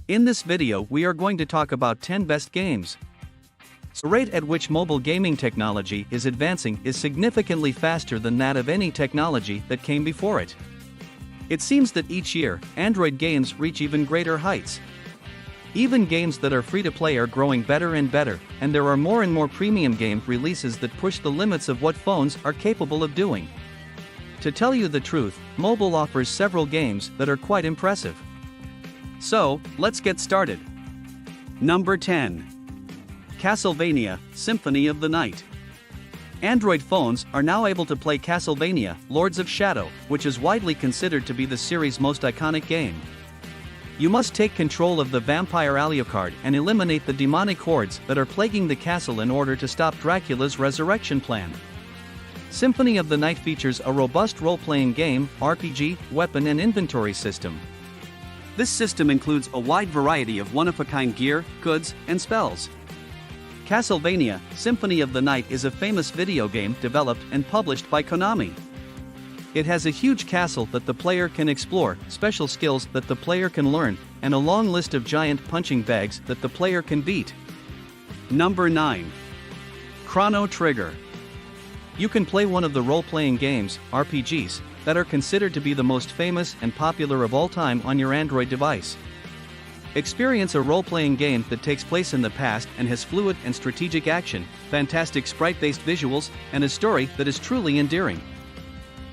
In this video we are going to talk about 10 best games. The rate at which mobile gaming technology is advancing is significantly faster than that of any technology that came before it. It seems that each year, Android games reach even greater heights. Even games that are free to play are growing better and better, and there are more and more premium game releases that push the limits of what phones are capable of doing. To tell you the truth, mobile offers several games that are quite impressive. So, let's get started. Number 10. Castlevania: Symphony of the Night. Android phones are now able to play Castlevania: Lords of Shadow, which is widely considered to be the series' most iconic game. You must take control of the vampire Alucard and eliminate the demonic hordes that are plaguing the castle in order to stop Dracula's resurrection plan. Symphony of the Night features a robust role-playing game, RPG, weapon and inventory system. This system includes a wide variety of one-of-a-kind gear, goods, and spells. Castlevania: Symphony of the Night is a famous video game developed and published by Konami. It has a huge castle that the player can explore, special skills that the player can learn, and a long list of giant punching bags that the player can beat. Number 9. Chrono Trigger. You can play one of the role-playing games, RPGs, that are considered to be the most famous and popular of all time on your Android device. Experience a role-playing game that takes place in the past and has fluid and strategic action, fantastic sprite-based visuals, and a story that is truly endearing.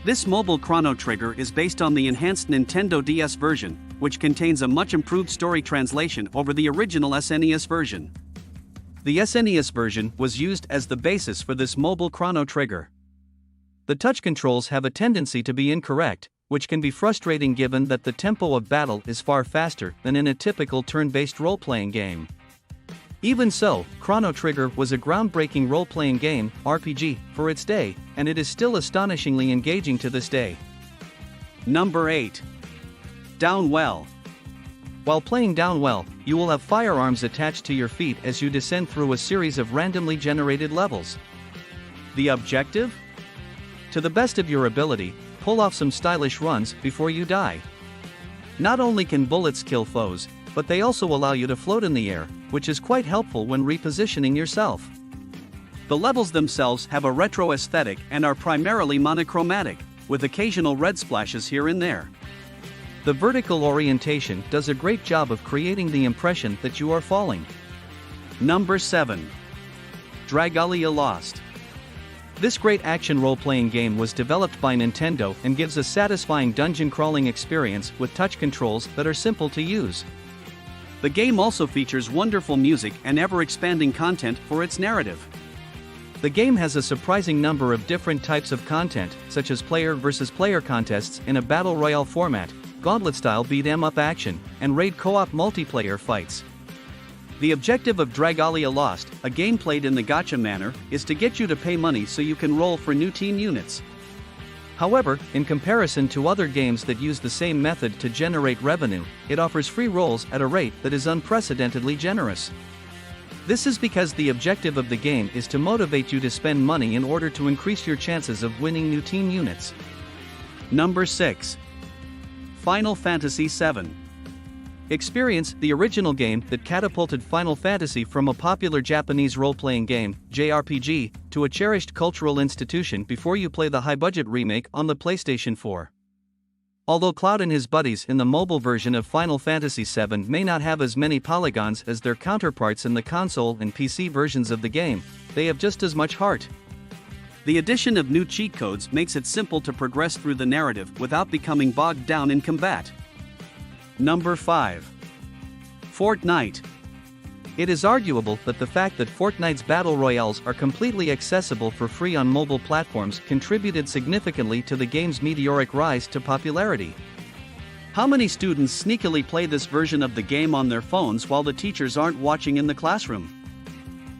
This mobile Chrono Trigger is based on the enhanced Nintendo DS version, which contains a much improved story translation over the original SNES version. The SNES version was used as the basis for this mobile Chrono Trigger. The touch controls have a tendency to be incorrect, which can be frustrating given that the tempo of battle is far faster than in a typical turn-based role-playing game. Even so, Chrono Trigger was a groundbreaking role-playing game, RPG, for its day, and it is still astonishingly engaging to this day. Number 8. Downwell. While playing Downwell, you will have firearms attached to your feet as you descend through a series of randomly generated levels. The objective? To the best of your ability, pull off some stylish runs before you die. Not only can bullets kill foes, but they also allow you to float in the air, which is quite helpful when repositioning yourself. The levels themselves have a retro aesthetic and are primarily monochromatic, with occasional red splashes here and there. The vertical orientation does a great job of creating the impression that you are falling. Number 7. Dragalia Lost. This great action role-playing game was developed by Nintendo and gives a satisfying dungeon-crawling experience with touch controls that are simple to use. The game also features wonderful music and ever-expanding content for its narrative. The game has a surprising number of different types of content, such as player versus player contests in a battle royale format, gauntlet-style beat-em-up action, and raid co-op multiplayer fights. The objective of Dragalia Lost, a game played in the gacha manner, is to get you to pay money so you can roll for new team units. However, in comparison to other games that use the same method to generate revenue, it offers free rolls at a rate that is unprecedentedly generous. This is because the objective of the game is to motivate you to spend money in order to increase your chances of winning new team units. Number 6. Final Fantasy VII. Experience the original game that catapulted Final Fantasy from a popular Japanese role-playing game, JRPG, to a cherished cultural institution before you play the high-budget remake on the PlayStation 4. Although Cloud and his buddies in the mobile version of Final Fantasy VII may not have as many polygons as their counterparts in the console and PC versions of the game, they have just as much heart. The addition of new cheat codes makes it simple to progress through the narrative without becoming bogged down in combat. Number 5. Fortnite. It is arguable that the fact that Fortnite's battle royales are completely accessible for free on mobile platforms contributed significantly to the game's meteoric rise to popularity. How many students sneakily play this version of the game on their phones while the teachers aren't watching in the classroom?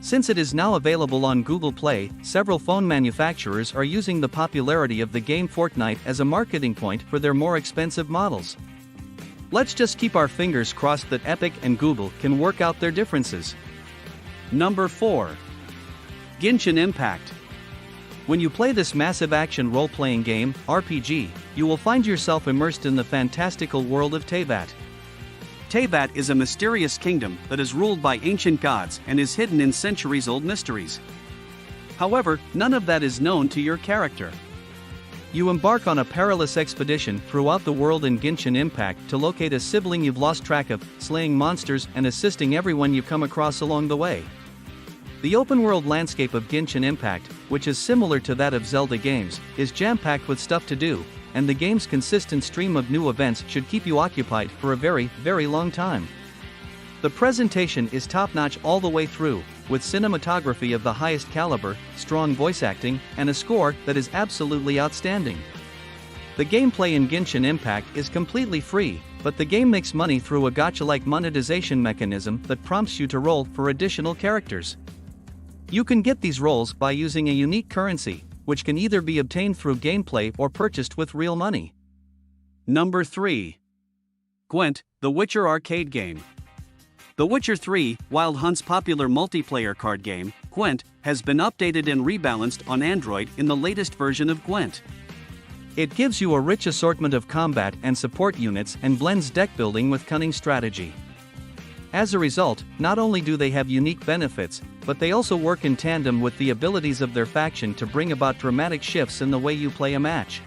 Since it is now available on Google Play, several phone manufacturers are using the popularity of the game Fortnite as a marketing point for their more expensive models. Let's just keep our fingers crossed that Epic and Google can work out their differences. Number 4. Genshin Impact. When you play this massive action role-playing game, RPG, you will find yourself immersed in the fantastical world of Teyvat. Teyvat is a mysterious kingdom that is ruled by ancient gods and is hidden in centuries-old mysteries. However, none of that is known to your character. You embark on a perilous expedition throughout the world in Genshin Impact to locate a sibling you've lost track of, slaying monsters and assisting everyone you come across along the way. The open-world landscape of Genshin Impact, which is similar to that of Zelda games, is jam-packed with stuff to do, and the game's consistent stream of new events should keep you occupied for a very, very long time. The presentation is top-notch all the way through, with cinematography of the highest caliber, strong voice acting, and a score that is absolutely outstanding. The gameplay in Genshin Impact is completely free, but the game makes money through a gacha-like monetization mechanism that prompts you to roll for additional characters. You can get these rolls by using a unique currency, which can either be obtained through gameplay or purchased with real money. Number 3. Gwent, The Witcher arcade game. The Witcher 3, Wild Hunt's popular multiplayer card game, Gwent, has been updated and rebalanced on Android in the latest version of Gwent. It gives you a rich assortment of combat and support units and blends deck building with cunning strategy. As a result, not only do they have unique benefits, but they also work in tandem with the abilities of their faction to bring about dramatic shifts in the way you play a match.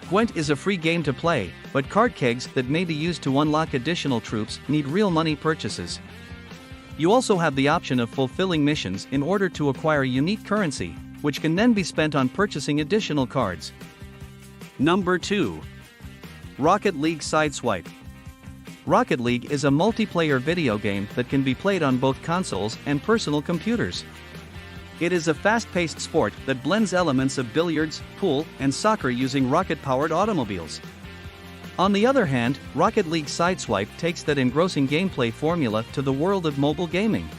Gwent is a free game to play, but card kegs that may be used to unlock additional troops need real money purchases. You also have the option of fulfilling missions in order to acquire unique currency, which can then be spent on purchasing additional cards. Number 2. Rocket League Sideswipe. Rocket League is a multiplayer video game that can be played on both consoles and personal computers. It is a fast-paced sport that blends elements of billiards, pool, and soccer using rocket-powered automobiles. On the other hand, Rocket League Sideswipe takes that engrossing gameplay formula to the world of mobile gaming.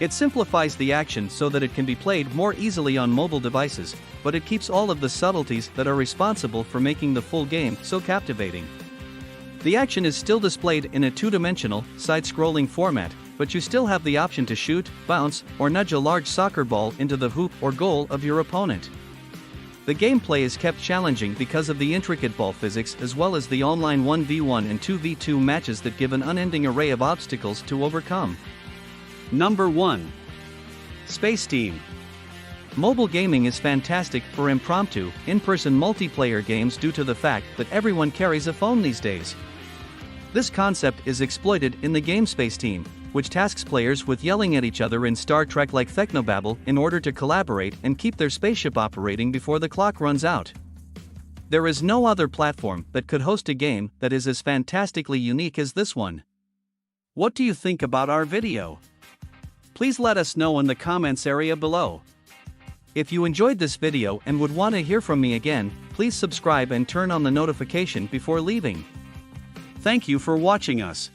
It simplifies the action so that it can be played more easily on mobile devices, but it keeps all of the subtleties that are responsible for making the full game so captivating. The action is still displayed in a two-dimensional, side-scrolling format, but you still have the option to shoot, bounce, or nudge a large soccer ball into the hoop or goal of your opponent. The gameplay is kept challenging because of the intricate ball physics as well as the online 1v1 and 2v2 matches that give an unending array of obstacles to overcome. Number 1. Space Team. Mobile gaming is fantastic for impromptu, in-person multiplayer games due to the fact that everyone carries a phone these days. This concept is exploited in the game Space Team, which tasks players with yelling at each other in Star Trek-like technobabble in order to collaborate and keep their spaceship operating before the clock runs out. There is no other platform that could host a game that is as fantastically unique as this one. What do you think about our video? Please let us know in the comments area below. If you enjoyed this video and would want to hear from me again, please subscribe and turn on the notification before leaving. Thank you for watching us.